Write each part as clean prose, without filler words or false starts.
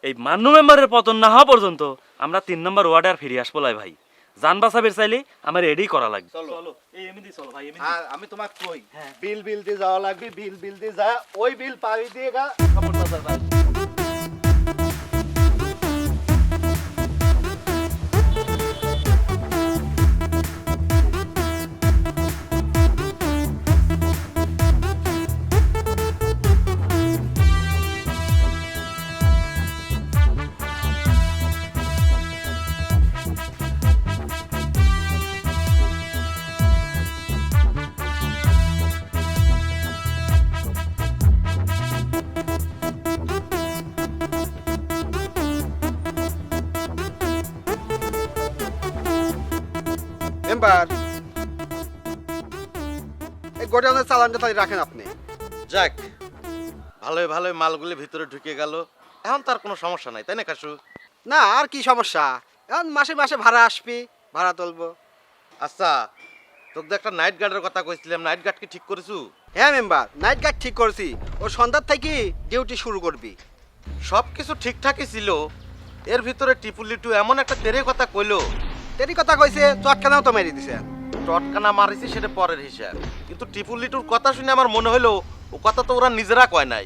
এই মান্নু মেম্বারের পতন না হওয়া পর্যন্ত আমরা 3 নম্বর ওয়ার্ডে আর ফিরে আসবো লাই ভাই। জান বাঁচাবের চাইলে আমার এডি করা লাগবে। চলো এই এমনি চলো ভাই এমনি। আর আমি তোমাকে কই বিল দিয়ে যাওয়া লাগবে, বিল দিয়ে যা ওই বিল পাড়ি দিয়ে গা খবর নজর ভাই। মেম্বার এই গোডাউনের চালানটা তাই রাখেন আপনি। যাক, ভালোই মালগুলি ভিতরে ঢুকে গেল, এখন তার কোনো সমস্যা নাই, তাই না কাশু? না আর কি সমস্যা, এখন মাসে মাসে ভাড়া আসবি, ভাড়া তুলবো। আচ্ছা, তোকে একটা নাইট গার্ডের কথা কইছিলাম, নাইট গার্ড কি ঠিক করেছু? হ্যাঁ মেম্বার, নাইট গার্ড ঠিক করেছি, ও সন্ধ্যার থেকে ডিউটি শুরু করবি। সব কিছু ঠিকঠাকই ছিল, এর ভিতরে টিপুলিটু এমন একটা তেরে কথা কইলো। তেরি কথা কইছে, চটকানাও তো মেরে দিছে। টটকানা মারিছি সেটা পরের হিসাব, কিন্তু টিপুলিটুর কথা শুনে আমার মনে হলো ও কথা তো ওরা নিজেরা কয় নাই,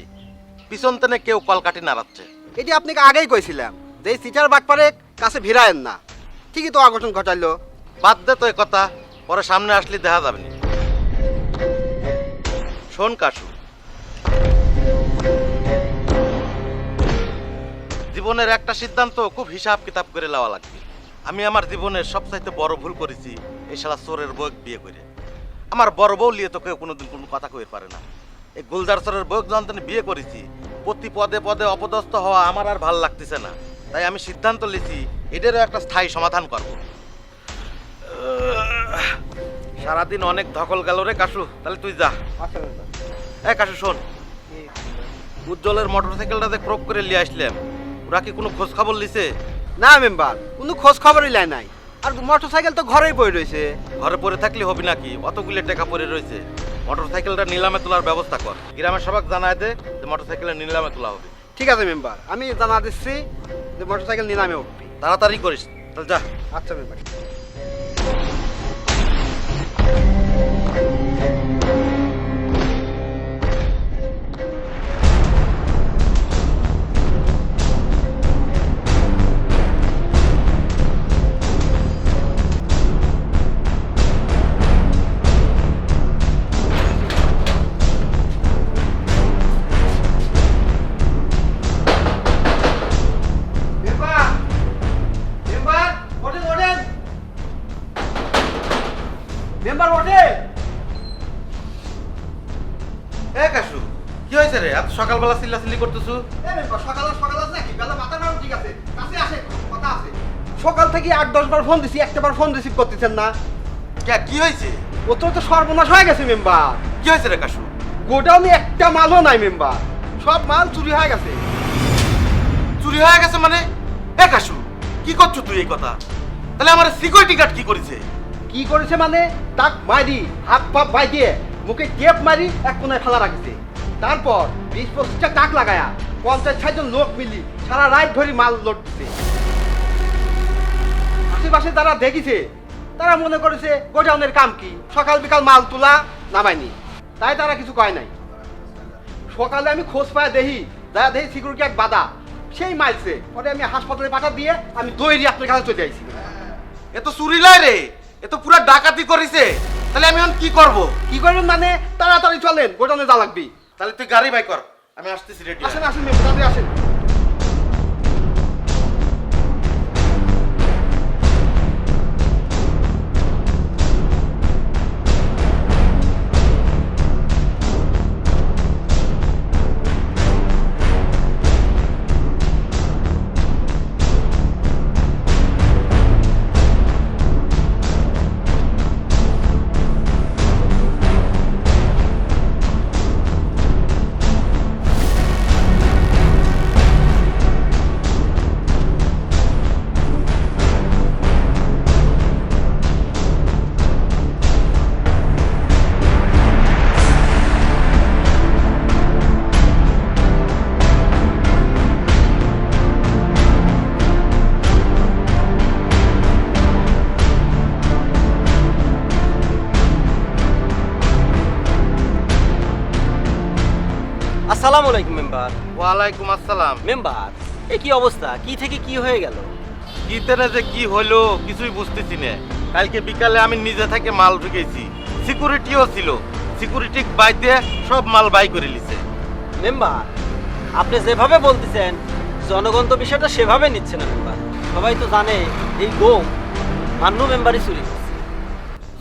পিছন তেনে কেউ কলকাঠি নাড়াচ্ছে। এটি আপনাকে আগেই কইছিলাম যে এই সিটার বাটপারে কাছে ভিড়ায়েন না, ঠিকই তো অঘটন ঘটাইলো। বাদ দে তো এ কথা, পরে সামনে আসলে দেখা যাবে না। শোন কাশু, জীবনের একটা সিদ্ধান্ত খুব হিসাব কিতাব করে লওয়া লাগবে। আমি আমার জীবনের সবচাইতে বড় ভুল করেছি এই শালা চোরের বউ বিয়ে করে। আমার বড় বউ লিয়ে তোকে কোনোদিন কোনো কথা কইতে পারে না। এই গুলজার চোরের বউ যখন বিয়ে করেছি, প্রতি পদে পদে অপদস্থ হওয়া আমার আর ভাল লাগতেছে না। তাই আমি সিদ্ধান্ত নিয়েছি এটারও একটা স্থায়ী সমাধান করব। সারাদিন অনেক ধকল গেল রে কাশু, তাহলে তুই যা। কাশু শোন, উজ্জ্বলের মোটরসাইকেলটাতে ক্রপ করে নিয়ে আসলাম, ওরা কি কোনো খোঁজ খবর লিছে? না মেম্বার, কোনো খোঁজ খবরই লাই নাই, আর মোটরসাইকেল তো ঘরেই পড়ে রয়েছে। ঘরে পড়ে থাকলে হবে নাকি, অতগুলো টাকা পড়ে রয়েছে। মোটরসাইকেলটা নিলামে তোলার ব্যবস্থা কর, গ্রামের সবাই জানায় দে যে মোটরসাইকেলের নিলামে তোলা হবে। ঠিক আছে মেম্বার, আমি জানা দিচ্ছি যে মোটরসাইকেল নিলামে উঠবি। তাড়াতাড়ি করিস, তাহলে যা। আচ্ছা মেম্বার। মেম্বার ওঠে। কাশু, কি হয়েছে রে? এত সকালবেলা চিল্লাচিল্লি করতেছু? সকাল আছে নাকি? বেলা মাথা নাম ঠিক আছে, কাছে আসে, কথা আছে। সকাল থেকে 8-10 বার ফোন দিছি, একটা বার ফোন রিসিভ করতেছেন না। কি হয়েছে? ও তো সর্বনাশ হয়ে গেছে মেম্বার। কি হয়েছে রে কাশু? গোডাউনে একটা মালও নাই মেম্বার, সব মাল চুরি হয়ে গেছে। চুরি হয়ে গেছে মানে? কাশু, কি করছো তুই এই কথা? তাহলে আমার সিকিউরিটি গার্ড কি করেছে? কি করেছে মানে, তাক মারি হাত পা বাই দিয়ে মুখে টেপ মারি এক কোনায় ফেলা রাখছে। তারপর 20-25টা টাক লাগায়া 50-60 জন লোক মিলি সারা রাত ধরে মাল লোড দিছে। আশেপাশে যারা দেখিছে তারা মনে করেছে গোডাউনের কাম কি, সকাল বিকাল মাল তোলা নামায়নি, তাই তারা কিছু কয় নাই। সকালে আমি খোঁজ পায় দেখি সিকিউরিটি এক বাধা, সেই মাইলছে পরে আমি হাসপাতালে পাঠা দিয়ে আমি দৌড়ি আপনার কাছে চলে আইছি। এ তো চুরি লয় রে, এ তো পুরা ডাকাতি করেছে। তাহলে আমি এখন কি করব? কি করবেন মানে, তাড়াতাড়ি চলেন, গোডাউনে যা লাগবি। তাহলে তুই গাড়ি বাই কর, আমি আসতেছি রেডি। আসেন আসেন মেম্বার, আসেন। ওয়ালাইকুম আসসালাম। মেম্বার, এ কি অবস্থা? কি থেকে কি হয়ে গেল? কি তেনে যে কি হলো কিছুই বুঝতেছি না। কালকে বিকালে আমি নিজে থেকে মাল ঢুকেছি, সিকিউরিটিও ছিল, সিকিউরিটি বাইতে সব মাল বাই করে লিছে। মেম্বার, আপনি যেভাবে বলতেছেন জনগণ তো বিষয়টা সেভাবে নিচ্ছে না মেম্বার। সবাই তো জানে এই গম মান্নু মেম্বারই চুরি করছে।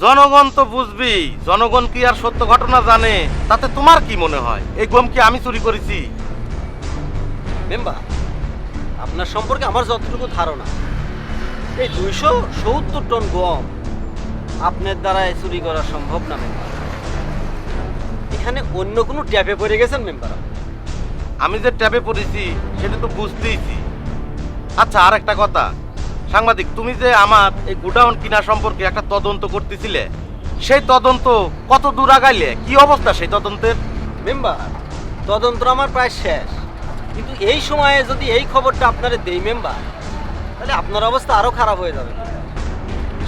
জনগণ তো বুঝবি, জনগণ কি আর সত্য ঘটনা জানে? তাতে তোমার কি মনে হয় এই গম কি আমি চুরি করেছি? মেম্বার, আপনার সম্পর্কে আমার যতটুকু ধারণা, এই 270 টন গম আপনার দ্বারা চুরি করা সম্ভব না মেম্বার। এখানে অন্য কোনো ট্যাপে পড়ে গেছেন মেম্বার। আমি যে ট্যাবে পড়েছি সেটা তো বুঝতেইছি। আচ্ছা, আর একটা কথা, সাংবাদিক, তুমি যে আমার এই গোডাউন কিনা সম্পর্কে একটা তদন্ত করতেছিলে, সেই তদন্ত কত দূর আগাইলে? কি অবস্থা সেই তদন্তের? মেম্বার, তদন্ত আমার প্রায় শেষ, কিন্তু এই সময়ে যদি এই খবরটা আপনারে দেই মেম্বার, তাহলে আপনার অবস্থা আরো খারাপ হয়ে যাবে।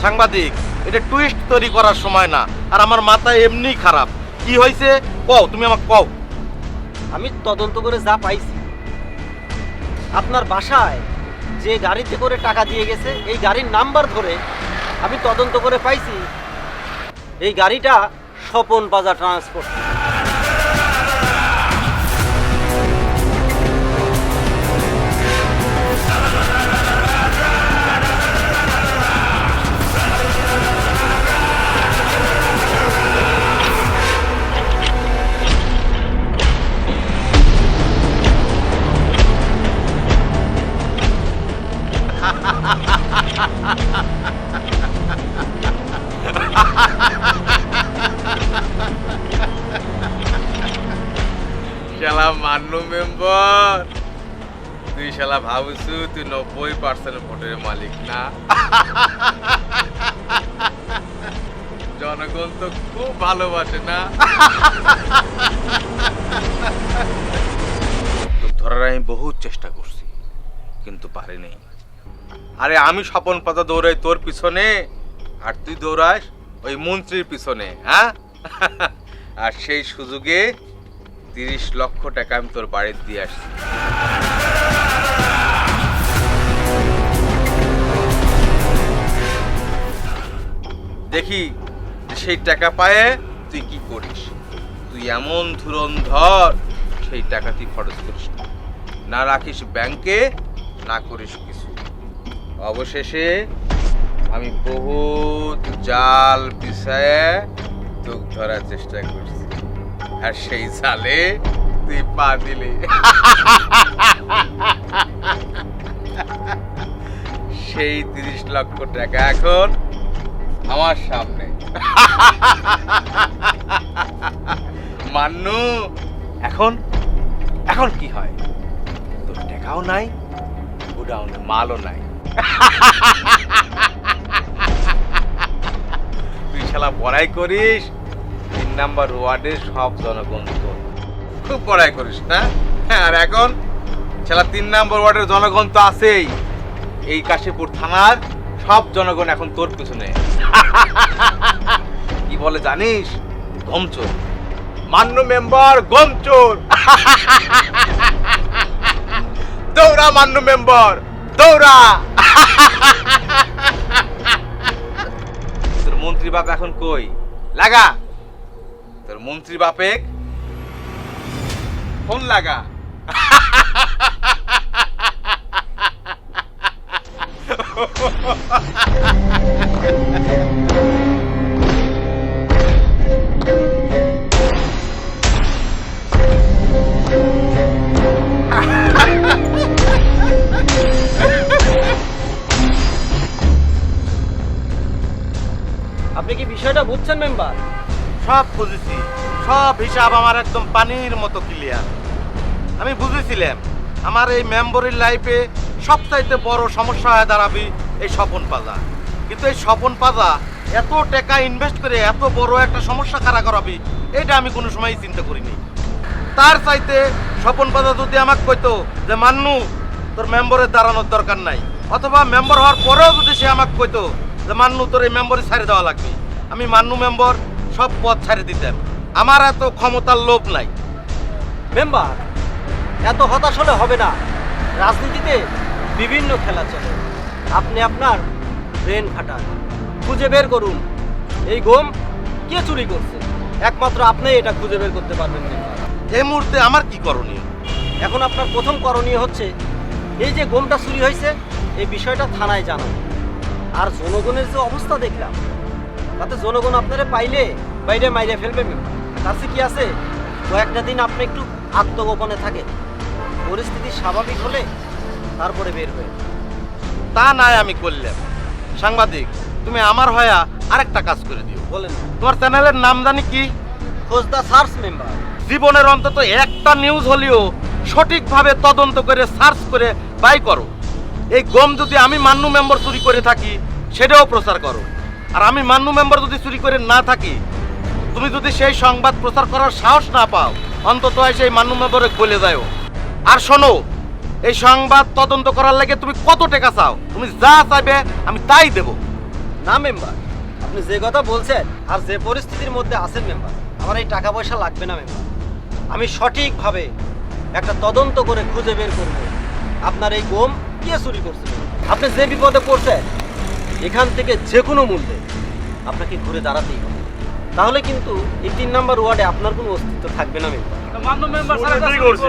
সাংবাদিক, এটা টুইস্ট তৈরি করার সময় না, আর আমার মাথায় এমনিই খারাপ। কি হয়েছে কও, তুমি আমাকে কও। আমি তদন্ত করে যা পাইছি, আপনার বাসায় যে গাড়িতে করে টাকা দিয়ে গেছে এই গাড়ির নাম্বার ধরে আমি তদন্ত করে পাইছি এই গাড়িটা স্বপন বাজার ট্রান্সপোর্ট। শালা মান্নু মেম্বার, তুই শালা ভাবছু তুই 90% ভোটের মালিক না? জনগণ তো খুব ভালোবাসে না? তোকে ধরার আমি বহুত চেষ্টা করছি, কিন্তু পারিনি। আরে আমি স্বপন পাতা দৌড়াই তোর পিছনে, আর তুই দৌড়াস ওই মন্ত্রীর পিছনে, হ্যাঁ? আর সেই সুযোগে 30 লক্ষ টাকা আমি তোর বাড়িতে দিয়ে আসছি। দেখি যে সেই টাকা পায়ে তুই কি করিস। তুই এমন ধুরন্ধর, সেই টাকা তুই খরচ করিস না, না রাখিস ব্যাংকে, না করিস কিছু। অবশেষে আমি বহুত জাল বিছায়ে তোকে ধরার চেষ্টা করছি, আর সেই জালে তুই পা দিলি। সেই 30 লক্ষ টাকা এখন আমার সামনে। মান্নু, এখন এখন কি হয়? তোর টাকাও নাই, গোডাউনে মালও নাই। তুই শালা বড়াই করিস, 3 নাম্বার ওয়ার্ডের সব জনগণ তোর, খুব বড়াই করিস না? আর এখন শালা 3 নাম্বার ওয়ার্ডের জনগণ তো আছেই, এই কাশীপুর থানার সব জনগণ এখন তোর পিছনে। কি বলে জানিস? গমচোর। মান্য মেম্বার গমচোর। দৌড়া মান্য মেম্বার, দৌড়া। তোর মন্ত্রী বাপ এখন কই? লাগা তোর মন্ত্রী বাপে ফোন লাগা। আপনি কি বিষয়টা বুঝছেন মেম্বার? সব বুঝেছি, সব হিসাব আমার একদম পানির মতো ক্লিয়ার। আমি বুঝেছিলাম আমার এই মেম্বরের লাইফে সবচাইতে বড় সমস্যা হয়ে দাঁড়াবে এই স্বপন পাজা। কিন্তু এই স্বপন পাজা এত টাকা ইনভেস্ট করে এত বড় একটা সমস্যা খাড়া করাবে, এটা আমি কোনো সময় চিন্তা করিনি। তার চাইতে স্বপন পাজা যদি আমাকে কইতো যে মান্নু তোর মেম্বরের দাঁড়ানোর দরকার নাই, অথবা মেম্বার হওয়ার পরেও যদি সে আমাকে কইতো যে মান্নু তোর এই মেম্বরে ছাড়ে দেওয়া লাগবে, আমি মান্নু মেম্বর সব পদ ছাড়ে দিতাম। আমার এত ক্ষমতার লোভ নাই। মেম্বার, এত হতাশ হলে হবে না। রাজনীতিতে বিভিন্ন খেলা চলে। আপনি আপনার ব্রেন খাটান, খুঁজে বের করুন এই গম কে চুরি করছে। একমাত্র আপনি এটা খুঁজে বের করতে পারবেন মেম্বার। এই মুহূর্তে আমার কি করণীয়? এখন আপনার প্রথম করণীয় হচ্ছে এই যে গমটা চুরি হয়েছে এই বিষয়টা থানায় জানানো। আর জনগণের যে অবস্থা দেখলাম তাতে জনগণ আপনারা পাইলে বাইরে মাইরে ফেলবে মেম্বার। তার চেয়ে কি আছে কয়েকটা দিন আপনি একটু আত্মগোপনে থাকে, পরিস্থিতি স্বাভাবিক হলে তারপরে বের হয়ে। তা নাই আমি করলাম। সাংবাদিক, তুমি আমার হয়া আরেকটা কাজ করে দিও। বলেন তোমার চ্যানেলের নাম জানি কি? খোঁজদা সার্চ মেম্বার। জীবনের অন্তত একটা নিউজ হলেও সঠিকভাবে তদন্ত করে সার্চ করে বাই করো। এই গম যদি আমি মান্নু মেম্বার চুরি করে থাকি সেটাও প্রচার করো। আর আমি মান্নু মেম্বার যদি চুরি করে না থাকি, তুমি যদি সেই সংবাদ প্রচার করার সাহস না পাও, অন্তত সেই মান্নু মেম্বারে বলে যাও। আর শোনো, এই সংবাদ তদন্ত করার লাগে তুমি কত টাকা চাও? তুমি যা চাইবে আমি তাই দেব। না মেম্বার, আপনি যে কথা বলছেন আর যে পরিস্থিতির মধ্যে আছেন মেম্বার, আমার এই টাকা পয়সা লাগবে না মেম্বার। আমি সঠিকভাবে একটা তদন্ত করে খুঁজে বের করব আপনার এই গম কে চুরি করছে। আপনি যে বিপদে পড়ছেন এখান থেকে যে কোনো মূল্যে আপনাকে ঘুরে দাঁড়াতেই হবে। তাহলে কিন্তু এই 3 নম্বর ওয়ার্ডে আপনার কোনো অস্তিত্ব থাকবে না মেম্বার। মান্নু মেম্বার সারা চুরি করছে,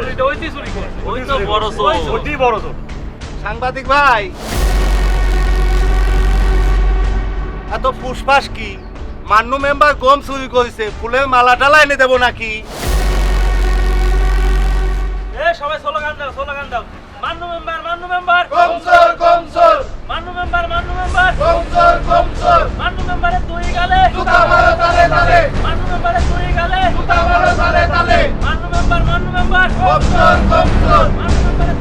ওই তো বড় চোর। সাংবাদিক ভাই, এত ফুসফাস কি? মান্নু মেম্বার গম চুরি করেছে, ফুলের মালা টালা এনে দেবো নাকি? সবাই স্লোগান দাও, স্লোগান দাও। মান্নু মেম্বার, মান্নু মেম্বার, গম চোর, গম চোর, মান্নু মেম্বার, মান্নু মেম্বার, গম চোর, গম চোর, মান্নু মেম্বারের দুই গালে, জুতা মারো তালে তালে, মান্নু মেম্বারের দুই গালে, জুতা মারো তালে তালে, মান্নু মেম্বার, মান্নু মেম্বার, গম চোর, গম চোর। মান্নু মেম্বারের।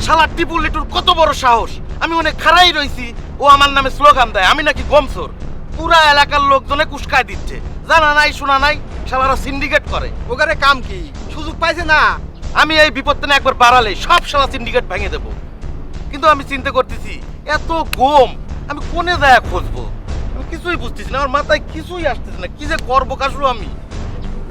শালা টিপু লিটুর কত বড় সাহস! আমি অনেক খারাই রইছি, ও আমার নামে স্লোগান দেয় আমি নাকি গমচোর। পুরা এলাকার লোকজনে কুসকায় দিচ্ছে, জানা নাই শোনা নাই, শালারা সিন্ডিকেট করে। ওখানে কাম কি? সুযোগ পাইছে না। আমি এই বিপদটা একবার বাড়ালে সব শালা সিন্ডিকেট ভেঙে দেব। কিন্তু আমি চিন্তা করতেছি এত গম আমি কোনে যায় খুঁজবো? আমি কিছুই বুঝতেছি না, আমার মাথায় কিছুই আসতেছে না, কি যে করবো কাশু আমি।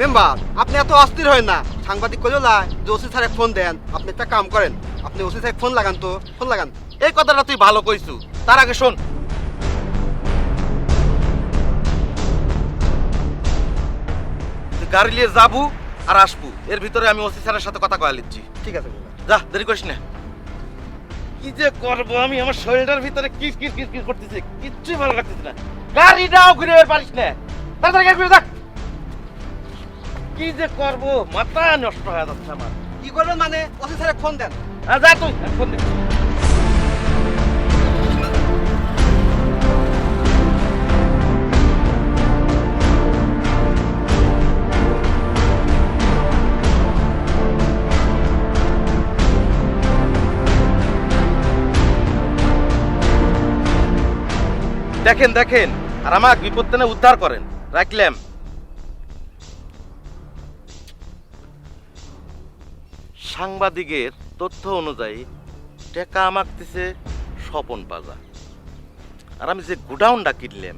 মেম্বার, আপনি এত অস্থির হয় না। সাংবাদিক কইলো না যে ওসি স্যারে ফোন দেন। আপনি একটা কাম করেন, আপনি ওসি স্যারে ফোন লাগান তো, ফোন লাগান। এই কথাটা তুই ভালো কইছু। তার আগে শোন, তুই গাড়ি নিয়ে যাবো আর আসবো, এর ভিতরে আমি ওসি স্যারের সাথে কথা কয়া লিচ্ছি। ঠিক আছে মেম্বার। যা, দেরি করিস না। কি যে করবো আমি, আমার শরীরটার ভিতরে কিস কিস কিস কিস করতেছে, কিচ্ছুই ভালো লাগতেছে না। গাড়িটাও ঘুরে বের পারিস না, তাড়াতাড়ি গাড়ি ঘুরে দেখ। কি যে করবো, মাথা নষ্ট হয়ে যাচ্ছে আমার। কি করবেন মানে? ওসি স্যারে ফোন দেন। যা তুই ফোন দে। দেখেন দেখেন, আর আমার বিপদ থেকে উদ্ধার করেন। রাখলাম। সাংবাদিকের তথ্য অনুযায়ী টেকা আমাক দিছে স্বপন পাজা। আর আমি যে গোডাউনটা কিনলাম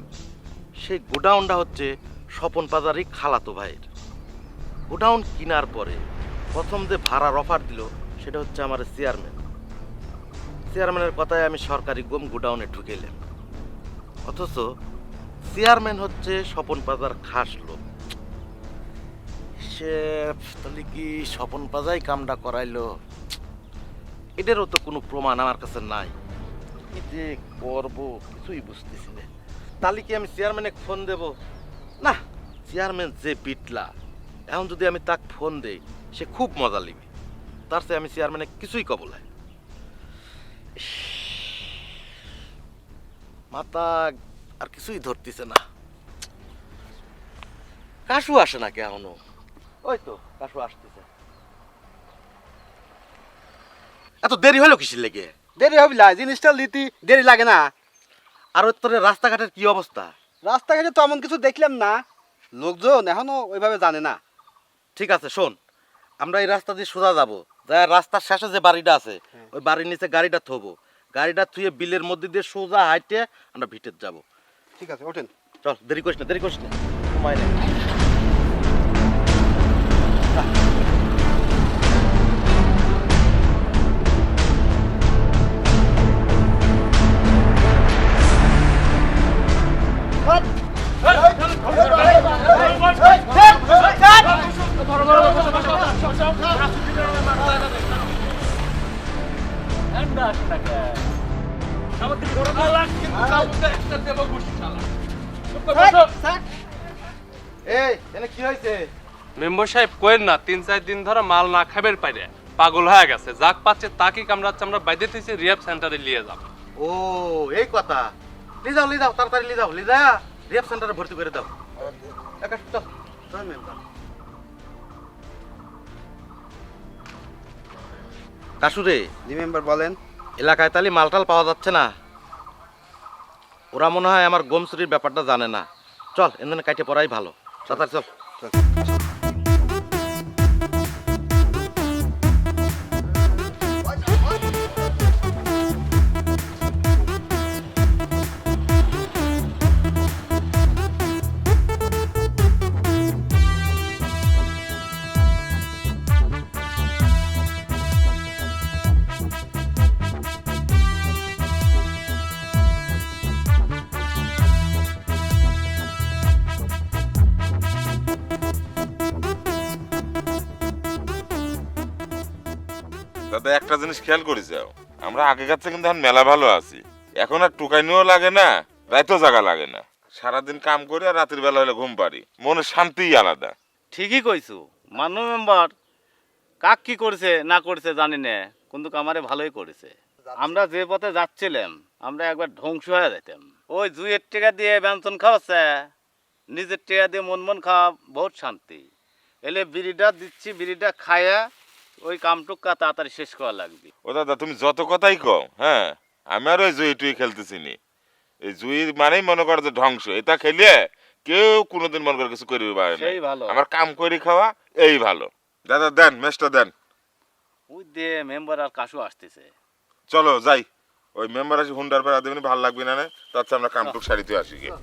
সেই গোডাউনটা হচ্ছে স্বপন পাজারই খালাতো ভাইয়ের। গোডাউন কেনার পরে প্রথম যে ভাড়ার অফার দিল সেটা হচ্ছে আমার চেয়ারম্যান। চেয়ারম্যানের কথায় আমি সরকারি গম গোডাউনে ঢুকেলাম, অথচ চেয়ারম্যান হচ্ছে স্বপন পাজার খাস লোক। সে তাহলে কি স্বপন পাজাই কামটা করাইলো? এটারও তো কোনো প্রমাণ আমার কাছে নাই। কি যে করবো কিছুই বুঝতেছি না। তাহলে কি আমি চেয়ারম্যানে ফোন দেব? না, চেয়ারম্যান যে পিটলা, এখন যদি আমি তাকে ফোন দেই সে খুব মজা লিবে। তার চেয়ে আমি চেয়ারম্যানে কিছুই কব না। মাথা আর কিছুই ধরতেছে না। কাশু আসে না কেমন? ওই তো কাশু আসতেছে। এত দেরি হলো কিসের লেগে? দেরি হবি না, জিনিসটা লিতি দেরি লাগে না। আর ওই তোর রাস্তাঘাটের কি অবস্থা? রাস্তাঘাটে তো এমন কিছু দেখলাম না, লোকজন এখনো ওইভাবে জানে না। ঠিক আছে শোন, আমরা এই রাস্তা দিয়ে সোজা যাবো, যা রাস্তার শেষে যে বাড়িটা আছে ওই বাড়ির নিচে গাড়িটা থবো, গাড়িটা থুয়ে বিলের মধ্যে দিয়ে সোজা হাইটে আমরা ভিতর যাব। ঠিক আছে, ওঠেন। চল, দেরি করিস না, দেরি করিস না, সময় নেই। এই এনে কি হয়েছে? মেম্বার সাহেব কোয়েন না ৩-৪ দিন ধরে মাল না খাবের পাইরে পাগল হয়ে গেছে, যাক পাচ্ছে তাকে কামড়াচ্ছে, আমরা বাইরে থেকে রিহাব সেন্টারে নিয়ে যাব। ও এই কথা, লি যাও তাড়াতাড়ি লি যাও, রিহাব সেন্টারে ভর্তি করে দাও। একা চল, চল মেম্বার। কাশুরে, জি মেম্বার বলেন। এলাকায় তালি মালটাল পাওয়া যাচ্ছে না। ওরা মনে হয় আমার গম চুরির ব্যাপারটা জানে না। চল এখানে কাটে পড়াই ভালো, তাড়াতাড়ি চল। দাদা একটা জিনিস খেয়াল করে যাও, আমরা আগেকার থেকে কিন্তু এখন মেলা ভালো আছি, এখন আর টুকাইনিও লাগে না, রাইতেও জাগা লাগে না, সারাদিন কাম করে আর রাতের বেলা হলে ঘুম পারি, মনে শান্তিই আলাদা। ঠিকই কইছো মান্য মেম্বার, কাক কি করছে না করছে জানি না, কিন্তু আমারে ভালোই করেছে। আমরা যে পথে যাচ্ছিলাম আমরা একবার ধ্বংস হয়ে যেতাম। ওই 2 টাকা দিয়ে ব্যঞ্জন খাওয়াচ্ছে, নিজের টাকা দিয়ে মন খাওয়া বহুত শান্তি। এলে বিড়িটা দিচ্ছি, বিড়িটা খায়া ওই কামটুকা তাড়াতাড়ি শেষ করা লাগবে। ও দাদা তুমি যত কথাই কও, হ্যাঁ আমি আর ওই জুই টুই খেলতেছি নি, এই জুই মানেই মনে করো যে ধ্বংস, এটা খেলে কেউ কোনোদিন মনে করে কিছু করবে পারে না, সেই ভালো। আমার কাম করে খাওয়া এই ভালো। দাদা দেন মেসটা দেন। ওই দিয়ে মেম্বার আর কাশু আসতেছে। চলো যাই, ওই মেম্বার আসি হুন্ডার পর দেবেন, ভালো লাগবে না, তার চেয়ে আমরা কামটুক সারিতে আসি গিয়ে।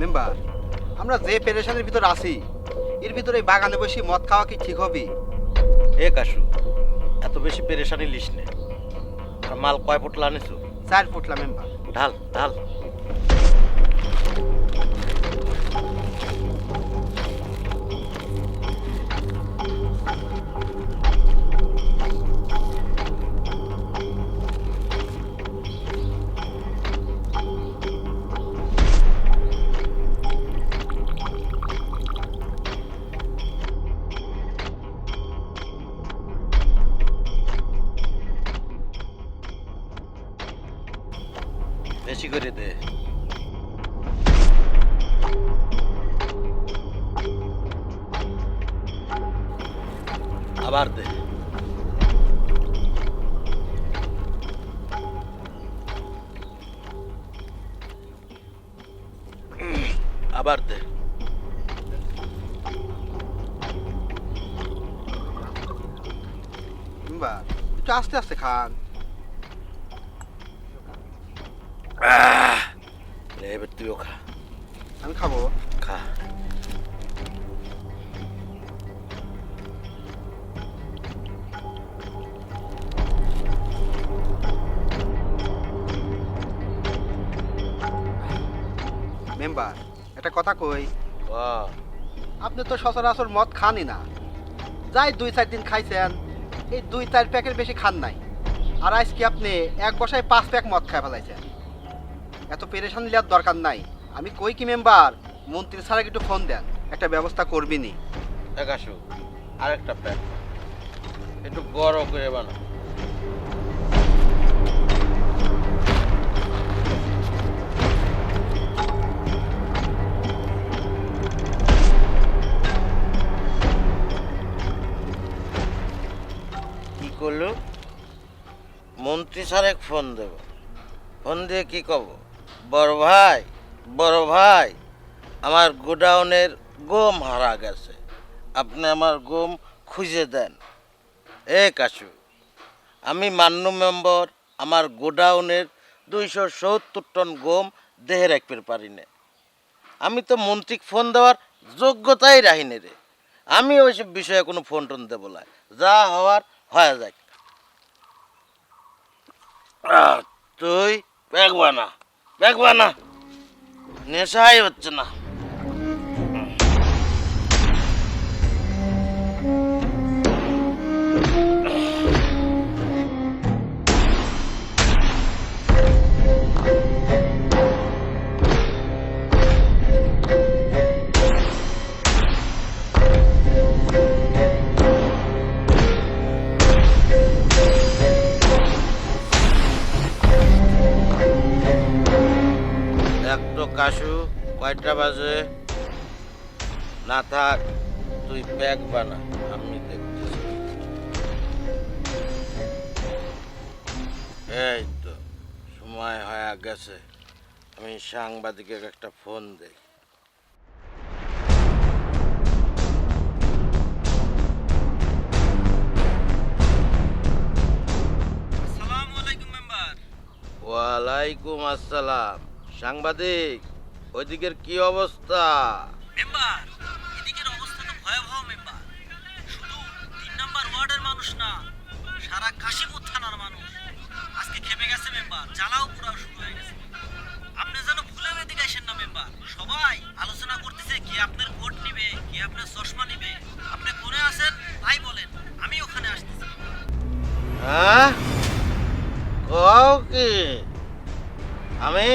মেম্বার, আমরা যে পেরেশানির ভিতর আছি এর ভিতরে এই বাগানে বসে মদ খাওয়া কি ঠিক হবে? এ কাশু, এত বেশি পেরেশানি লিস নে। আর মাল কয় পোটলা আনিছো? 4 ফুটলা মেম্বার। ঢাল ঢাল। বেশি করে দে। আবার দে। আবার দে। মেম্বার একটু আস্তে আস্তে খান। এবার তুইও খা। আমি খাবো। খা। মেম্বার একটা কথা কই, বাহ, আপনি তো সচরাচর মদ খানই না, যাই 2-4 দিন খাইছেন, এই 2-4 প্যাকের বেশি খান নাই, আর আজকে আপনি এক বসায় 5 প্যাক মদ খাই ফেলাইছেন। এত পেরেশান নেওয়ার দরকার নাই। আমি কই কি মেম্বার, মন্ত্রী ছাড়া একটু ফোন দেন, একটা ব্যবস্থা করবিনি। একাশো আরেকটা প্যাক একটু বড় করে বানা। কি করলো? মন্ত্রী স্যারেক ফোন দেব, ফোন দিয়ে কি কব? বড় ভাই আমার গোডাউনের গম হারা গেছে, আপনি আমার গম খুঁজে দেন। এ কাশু, আমি মান্য মেম্বার, আমার গোডাউনের 270 টন গম দেহে রাখতে পারি না। আমি তো মন্ত্রীকে ফোন দেওয়ার যোগ্যতাই রাহিনি রে। আমি ওইসব বিষয়ে কোনো ফোন টোন দেবো না, যা হওয়ার হয়ে যাক। তুই ব্যাগ বানা, নেশাই হচ্ছে না। কাশু কয়টা বাজে? না থাক, তুই ব্যাগ বানা, আমি দেখতেছি। এই তো সময় হয়ে গেছে, আমি সাংবাদিকের একটা ফোন দেই। ওয়ালাইকুম আসসালাম। সাংবাদিক, ওইদিকের কি অবস্থা? মেম্বার, এদিকের অবস্থা তো ভয়াবহ মেম্বার। শুধু 3 নাম্বার ওয়ার্ডের মানুষ না, সারা কাশীপুর থানার মানুষ আজকে খেপে গেছে মেম্বার, জ্বালাও পুরাও শুরু হয়ে গেছে। আপনি যেন ভুলে এদিকে আসেন না মেম্বার। সবাই আলোচনা করতেছে কে আপনার ভোট নিবে, কে আপনার চশমা নিবে। আপনি কোনে আছেন তাই বলেন, আমি ওখানে আসতেছি। হ্যাঁ, কও কি? আমি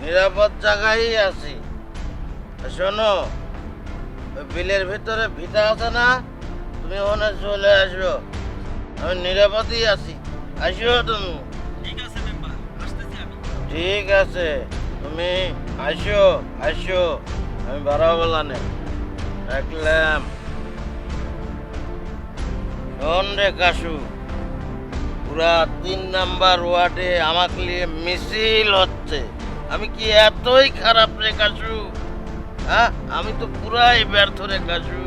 নিরাপদ জায়গায় আছি। শোনো, ওই বিলের ভিতরে ভিটা আছে না, তুমি ওখানে চলে আসো, আমি নিরাপদই আছি। আসো তুমি। ঠিক আছে মেম্বার, আসতেছি আমি। ঠিক আছে, তুমি আসো, আমি বাড়াবো বলানে রাখলাম। শোন রে কাশু, পুরা 3 নাম্বার ওয়ার্ডে আমাকে নিয়ে মিছিল হচ্ছে। আমি কি এতই খারাপ রে কাশু? হ্যাঁ, আমি তো পুরাই ব্যর্থ রে কাশু,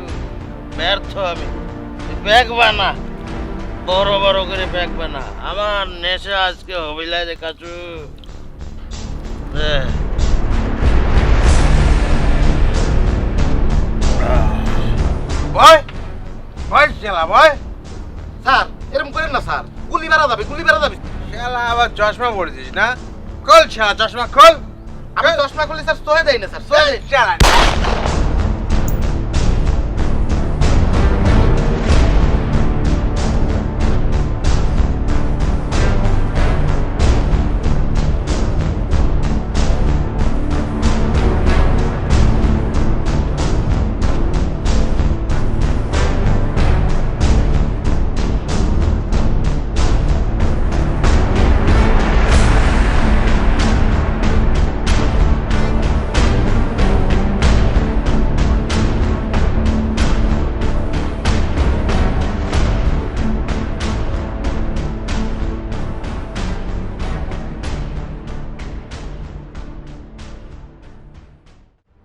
ব্যর্থ আমি। ব্যাগ বানা, বড় বড় করে ব্যাগ বানা, আমার নেশা আজকে হবিলাই রে কাশু। ভয় ভয় শালা ভয়। স্যার এরকম করেন না স্যার, গুলি বেড়া যাবে। শালা আবার চশমা পড়েছিস না? খোল শালা চশমা খোল। আমি চশমা খুললে স্যার সহে দেয় না স্যার, সহে শালা